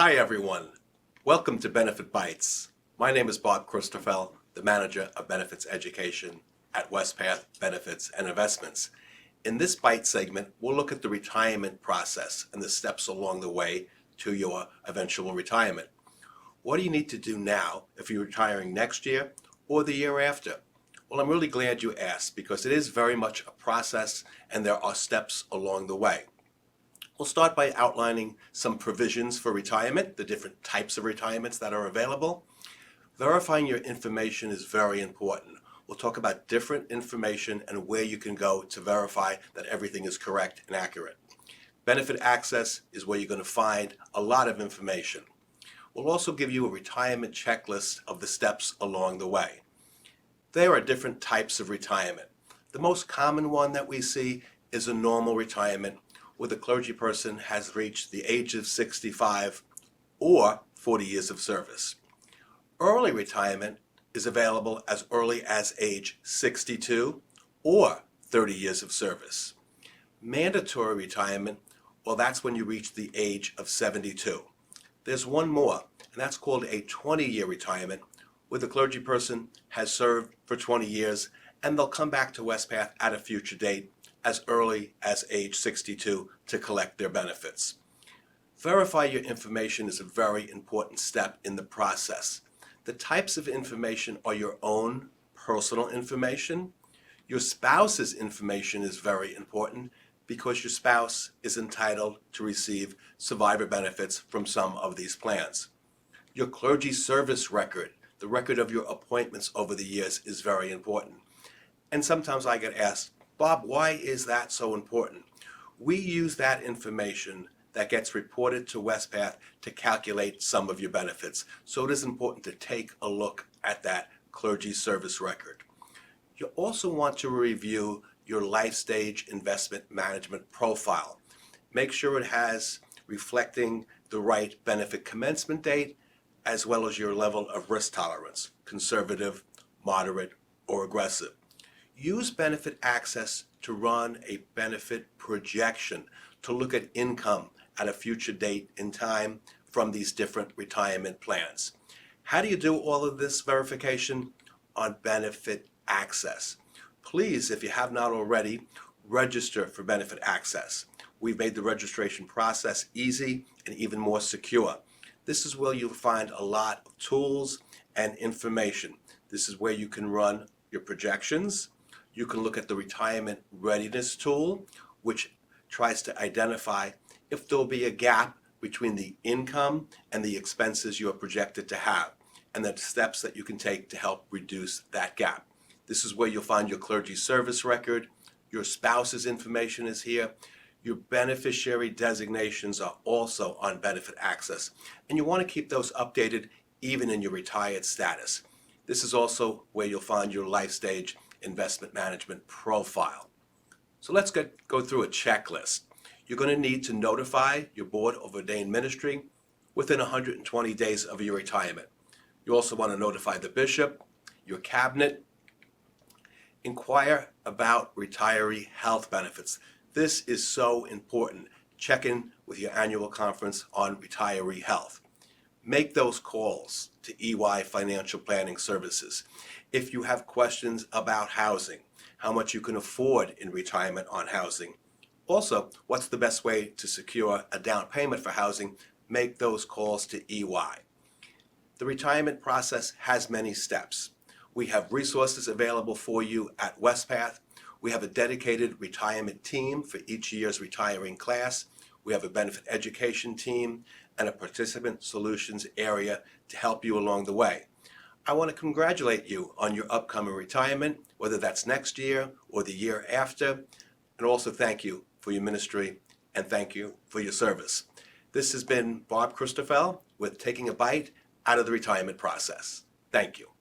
Hi everyone, welcome to Benefit Bites. My name is Bob Christophel, the Manager of Benefits Education at Wespath Benefits and Investments. In this Bite segment, we'll look at the retirement process and the steps along the way to your eventual retirement. What do you need to do now if you're retiring next year or the year after? Well, I'm really glad you asked because it is very much a process and there are steps along the way. We'll start by outlining some provisions for retirement, the different types of retirements that are available. Verifying your information is very important. We'll talk about different information and where you can go to verify that everything is correct and accurate. Benefit access is where you're going to find a lot of information. We'll also give you a retirement checklist of the steps along the way. There are different types of retirement. The most common one that we see is a normal retirement where the clergy person has reached the age of 65 or 40 years of service. Early retirement is available as early as age 62 or 30 years of service. Mandatory retirement, well, that's when you reach the age of 72. There's one more, and that's called a 20-year retirement, where the clergy person has served for 20 years and they'll come back to Wespath at a future date as early as age 62 to collect their benefits. Verify your information is a very important step in the process. The types of information are your own personal information. Your spouse's information is very important because your spouse is entitled to receive survivor benefits from some of these plans. Your clergy service record, the record of your appointments over the years, is very important. And sometimes I get asked, Bob, why is that so important? We use that information that gets reported to Wespath to calculate some of your benefits. So it is important to take a look at that clergy service record. You also want to review your life stage investment management profile. Make sure it has reflecting the right benefit commencement date as well as your level of risk tolerance, conservative, moderate, or aggressive. Use benefit access to run a benefit projection to look at income at a future date in time from these different retirement plans. How do you do all of this verification? On benefit access. Please, if you have not already, register for benefit access. We've made the registration process easy and even more secure. This is where you'll find a lot of tools and information. This is where you can run your projections. You can look at the retirement readiness tool, which tries to identify if there'll be a gap between the income and the expenses you are projected to have, and the steps that you can take to help reduce that gap. This is where you'll find your clergy service record. Your spouse's information is here. Your beneficiary designations are also on benefit access, and you want to keep those updated even in your retired status. This is also where you'll find your life stage investment management profile. So let's go through a checklist. You're going to need to notify your Board of Ordained Ministry within 120 days of your retirement. You also want to notify the bishop, your cabinet. Inquire about retiree health benefits. This is so important. Check in with your annual conference on retiree health. Make those calls to EY Financial Planning Services. If you have questions about housing, how much you can afford in retirement on housing. Also, what's the best way to secure a down payment for housing? Make those calls to EY. The retirement process has many steps. We have resources available for you at Wespath. We have a dedicated retirement team for each year's retiring class. We have a benefit education team and a participant solutions area to help you along the way. I want to congratulate you on your upcoming retirement, whether that's next year or the year after, and also thank you for your ministry and thank you for your service. This has been Bob Christophel with Taking a Bite out of the Retirement Process. Thank you.